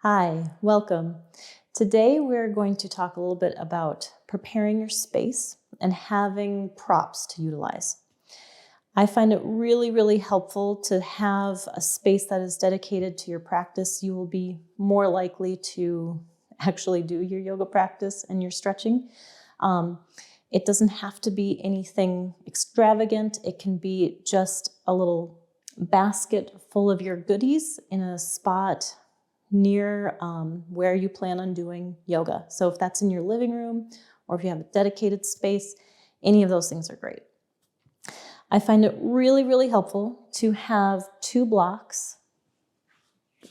Hi, welcome. Today we're going to talk a little bit about preparing your space and having props to utilize. I find it really helpful to have a space that is dedicated to your practice. You will be more likely to actually do your yoga practice and your stretching. Um, it doesn't have to be anything extravagant. It can be just a little basket full of your goodies in a spot near where you plan on doing yoga. So if that's in your living room or if you have a dedicated space, any of those things are great. I find it really helpful to have two blocks.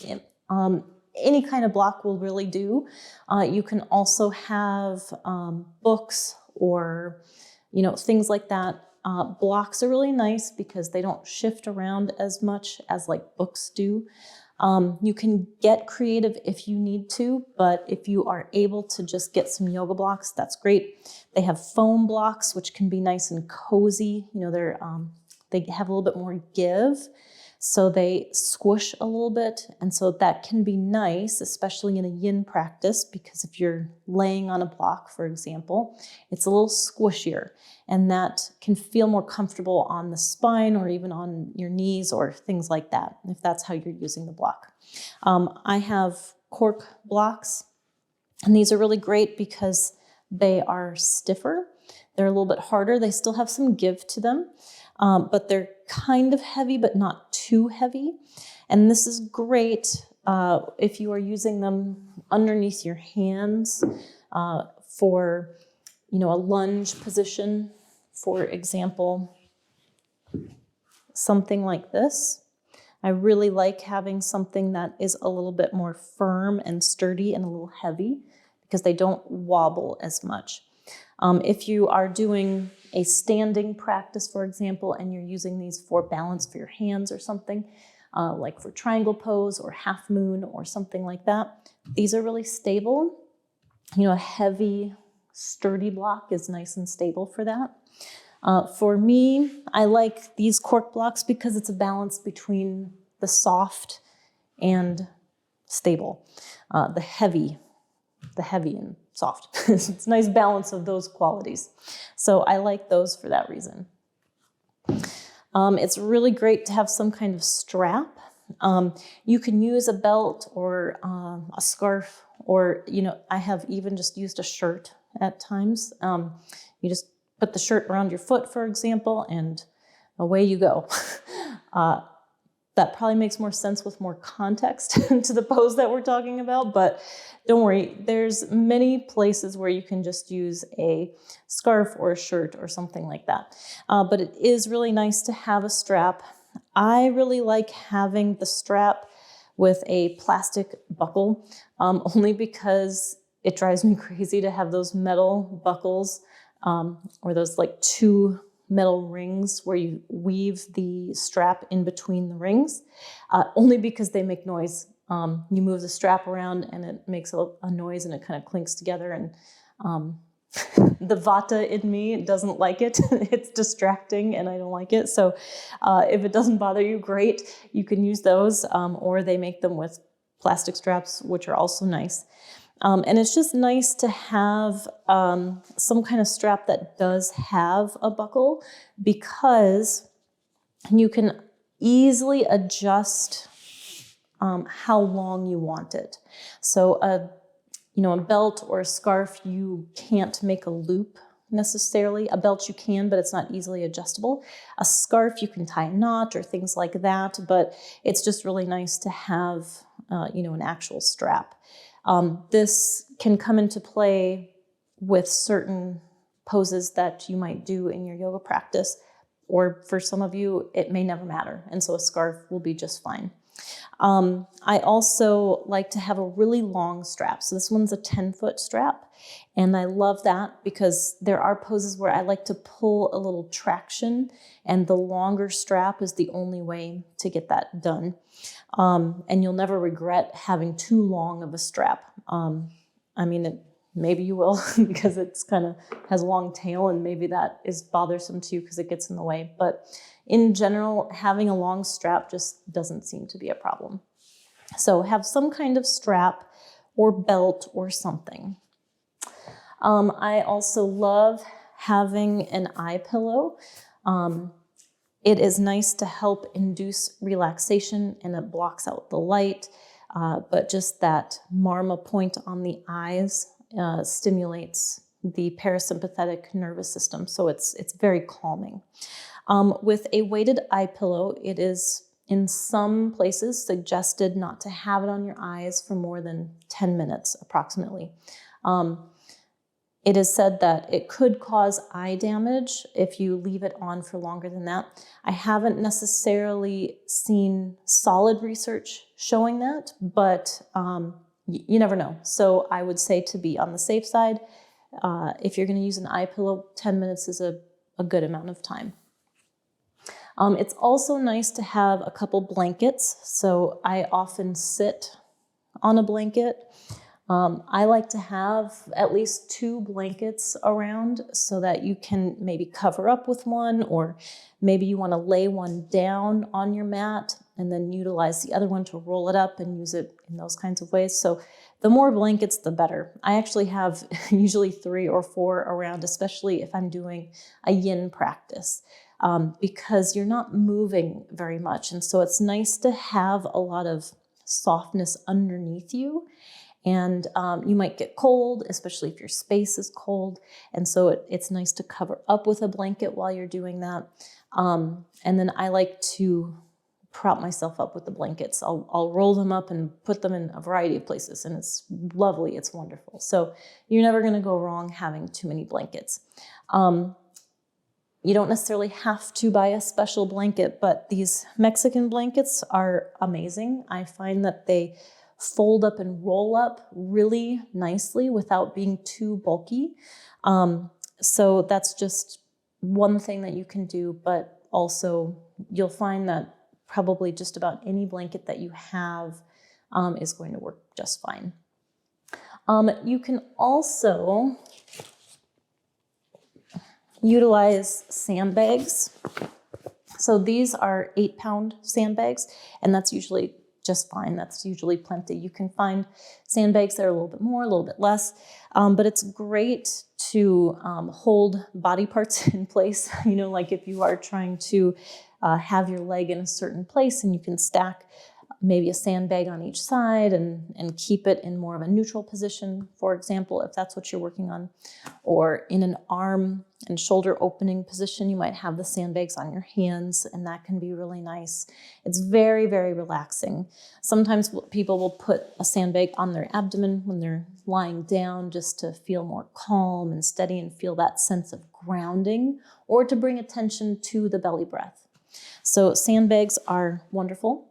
Any kind of block will really do. You can also have books or things like that. Blocks are really nice because they don't shift around as much as like books do. You can get creative if you need to, but if you are able to just get some yoga blocks, that's great. They have foam blocks, which can be nice and cozy. They have a little bit more give, so they squish a little bit, and so that can be nice, especially in a yin practice, because if you're laying on a block, for example, it's a little squishier, and that can feel more comfortable on the spine or even on your knees or things like that, if that's how you're using the block. I have cork blocks, and these are really great because they are stiffer. They're a little bit harder. They still have some give to them, but they're kind of heavy, but not too heavy. And this is great if you are using them underneath your hands for, a lunge position, for example, something like this. I really like having something that is a little bit more firm and sturdy and a little heavy because they don't wobble as much. If you are doing a standing practice, for example, and you're using these for balance for your hands or something, like for triangle pose or half moon or something like that, these are really stable. A heavy, sturdy block is nice and stable for that. For me, I like these cork blocks because it's a balance between the soft and stable, the heavy and soft. It's a nice balance of those qualities. So I like those for that reason. It's really great to have some kind of strap. You can use a belt or a scarf, or, I have even just used a shirt at times. You just put the shirt around your foot, for example, and away you go. That probably makes more sense with more context to the pose that we're talking about, but don't worry, there's many places where you can just use a scarf or a shirt or something like that. But it is really nice to have a strap. I really like having the strap with a plastic buckle, only because it drives me crazy to have those metal buckles or those like two metal rings where you weave the strap in between the rings, only because they make noise. You move the strap around and it makes a noise and it kind of clinks together, and the Vata in me doesn't like it. It's distracting and I don't like it. So if it doesn't bother you, great. You can use those, or they make them with plastic straps, which are also nice. And it's just nice to have some kind of strap that does have a buckle, because you can easily adjust how long you want it. So a belt or a scarf, you can't make a loop necessarily. A belt you can, but it's not easily adjustable. A scarf, you can tie a knot or things like that, but it's just really nice to have an actual strap. This can come into play with certain poses that you might do in your yoga practice, or for some of you, it may never matter, and so a scarf will be just fine. I also like to have a really long strap. So this one's a 10-foot strap, and I love that because there are poses where I like to pull a little traction, and the longer strap is the only way to get that done. And you'll never regret having too long of a strap. Maybe you will because it's kind of has a long tail, and maybe that is bothersome to you because it gets in the way. But in general, having a long strap just doesn't seem to be a problem. So have some kind of strap or belt or something. I also love having an eye pillow. It is nice to help induce relaxation and it blocks out the light, but just that marma point on the eyes stimulates the parasympathetic nervous system, so it's very calming. With a weighted eye pillow, it is in some places suggested not to have it on your eyes for more than 10 minutes approximately. It is said that it could cause eye damage if you leave it on for longer than that. I haven't necessarily seen solid research showing that, but you never know. So I would say to be on the safe side, if you're going to use an eye pillow, 10 minutes is a good amount of time. It's also nice to have a couple blankets. So I often sit on a blanket. I like to have at least 2 blankets around so that you can maybe cover up with one, or maybe you want to lay one down on your mat and then utilize the other one to roll it up and use it in those kinds of ways. So the more blankets, the better. I actually have usually 3 or 4 around, especially if I'm doing a yin practice, because you're not moving very much. And so it's nice to have a lot of softness underneath you. And you might get cold, especially if your space is cold. And so it's nice to cover up with a blanket while you're doing that. And then I like to prop myself up with the blankets. I'll roll them up and put them in a variety of places, and it's lovely, it's wonderful. So you're never gonna go wrong having too many blankets. You don't necessarily have to buy a special blanket, but these Mexican blankets are amazing. I find that they fold up and roll up really nicely without being too bulky. So that's just one thing that you can do, but also you'll find that probably just about any blanket that you have is going to work just fine. You can also utilize sandbags. So these are 8-pound sandbags, and that's usually just fine. That's usually plenty. You can find sandbags that are a little bit more, a little bit less, but it's great to hold body parts in place. You know, like if you are trying to have your leg in a certain place, and you can stack maybe a sandbag on each side and keep it in more of a neutral position, for example, if that's what you're working on. Or in an arm and shoulder opening position, you might have the sandbags on your hands, and that can be really nice. It's very, very relaxing. Sometimes people will put a sandbag on their abdomen when they're lying down just to feel more calm and steady and feel that sense of grounding, or to bring attention to the belly breath. So sandbags are wonderful.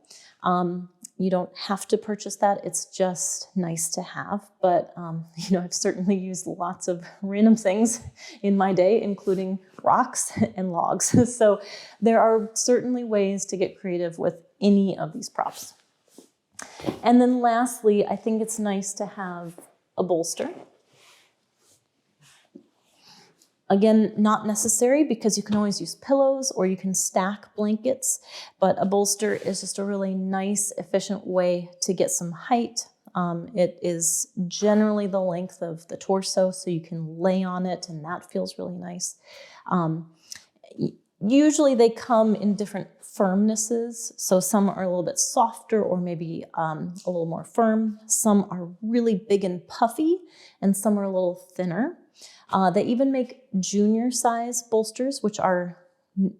You don't have to purchase that. It's just nice to have. But, you know, I've certainly used lots of random things in my day, including rocks and logs. So there are certainly ways to get creative with any of these props. And then lastly, I think it's nice to have a bolster. Again, not necessary because you can always use pillows or you can stack blankets, but a bolster is just a really nice, efficient way to get some height. It is generally the length of the torso, so you can lay on it, and that feels really nice. Usually they come in different firmnesses, so some are a little bit softer or maybe a little more firm. Some are really big and puffy, and some are a little thinner. They even make junior size bolsters, which are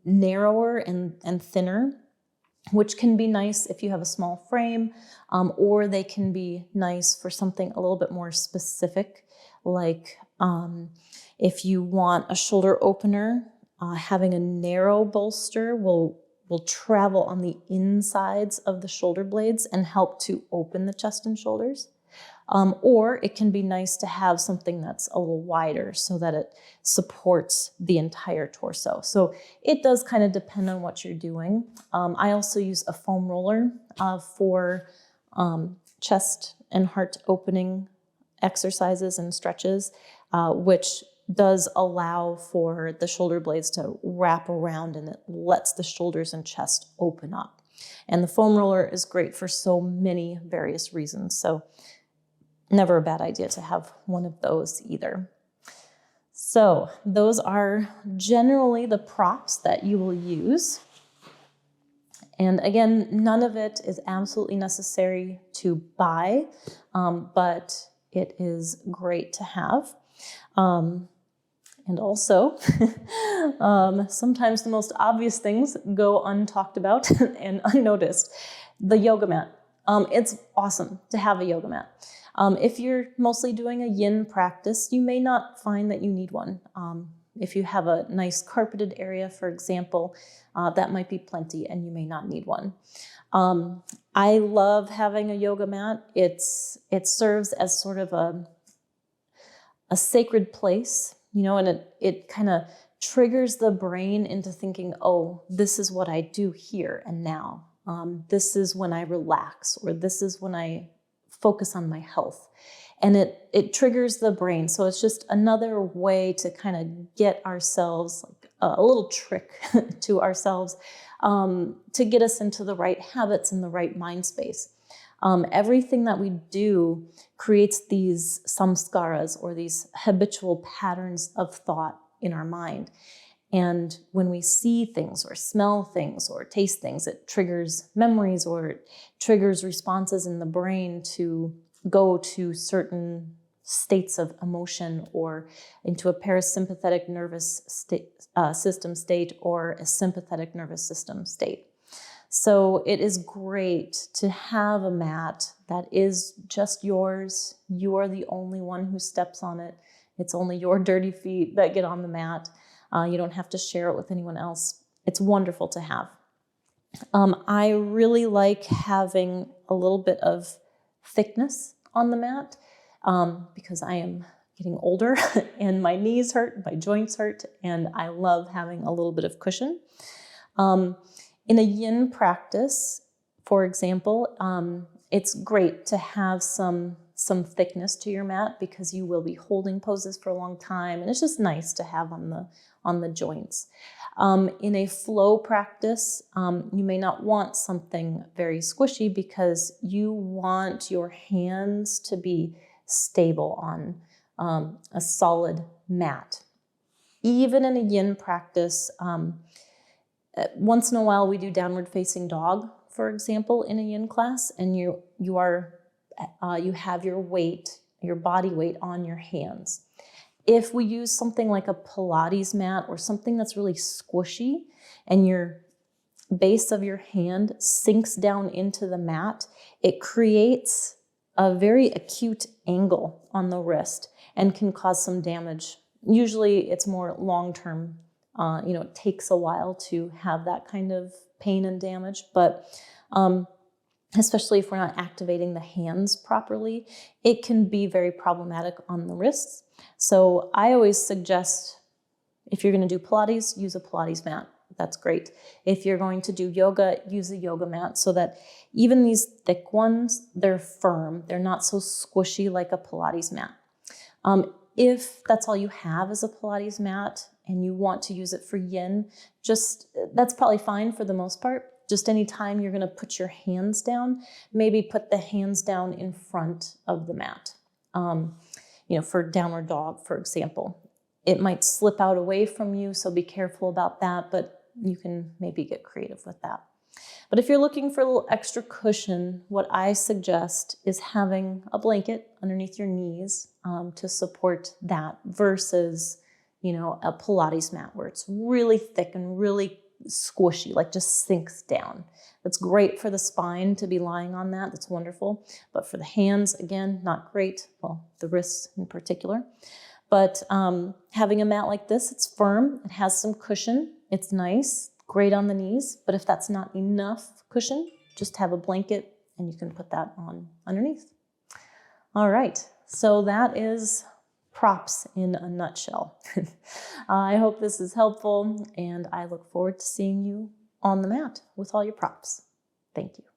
narrower and thinner, which can be nice if you have a small frame, or they can be nice for something a little bit more specific, like if you want a shoulder opener, having a narrow bolster will travel on the insides of the shoulder blades and help to open the chest and shoulders. Or it can be nice to have something that's a little wider so that it supports the entire torso. So it does kind of depend on what you're doing. I also use a foam roller for chest and heart opening exercises and stretches, which does allow for the shoulder blades to wrap around, and it lets the shoulders and chest open up. And the foam roller is great for so many various reasons. So never a bad idea to have one of those either. So those are generally the props that you will use. And again, none of it is absolutely necessary to buy, but it is great to have. And also, sometimes the most obvious things go untalked about and unnoticed. The yoga mat. It's awesome to have a yoga mat. If you're mostly doing a yin practice, you may not find that you need one. If you have a nice carpeted area, for example, that might be plenty and you may not need one. I love having a yoga mat. It serves as sort of a sacred place, you know, and it kind of triggers the brain into thinking, oh, this is what I do here and now. This is when I relax, or this is when I focus on my health. And it triggers the brain. So it's just another way to kind of get ourselves, like a little trick to ourselves, to get us into the right habits and the right mind space. Everything that we do creates these samskaras, or these habitual patterns of thought in our mind. And when we see things or smell things or taste things, it triggers memories, or it triggers responses in the brain to go to certain states of emotion, or into a parasympathetic nervous system state, or a sympathetic nervous system state. So it is great to have a mat that is just yours. You are the only one who steps on it. It's only your dirty feet that get on the mat. You don't have to share it with anyone else. It's wonderful to have. I really like having a little bit of thickness on the mat because I am getting older and my knees hurt, my joints hurt, and I love having a little bit of cushion. In a yin practice, for example, it's great to have some thickness to your mat because you will be holding poses for a long time, and it's just nice to have on the joints. In a flow practice, you may not want something very squishy because you want your hands to be stable on a solid mat. Even in a yin practice, once in a while we do downward facing dog, for example, in a yin class, and you have your weight, your body weight on your hands. If we use something like a Pilates mat or something that's really squishy, and your base of your hand sinks down into the mat, it creates a very acute angle on the wrist and can cause some damage. Usually it's more long-term. It takes a while to have that kind of pain and damage, but especially if we're not activating the hands properly, it can be very problematic on the wrists. So I always suggest, if you're going to do Pilates, use a Pilates mat. That's great. If you're going to do yoga, use a yoga mat, so that even these thick ones, they're firm. They're not so squishy like a Pilates mat. If that's all you have is a Pilates mat and you want to use it for yin, that's probably fine for the most part. Just anytime you're going to put your hands down, maybe put the hands down in front of the mat. For downward dog, for example. It might slip out away from you, so be careful about that, but you can maybe get creative with that. But if you're looking for a little extra cushion, what I suggest is having a blanket underneath your knees to support that versus, a Pilates mat where it's really thick and really squishy, like just sinks down. That's great for the spine to be lying on that. That's wonderful. But for the hands, again, not great. Well, the wrists in particular. But having a mat like this, it's firm. It has some cushion. It's nice. Great on the knees. But if that's not enough cushion, just have a blanket and you can put that on underneath. All right. So that is props in a nutshell. I hope this is helpful, and I look forward to seeing you on the mat with all your props. Thank you.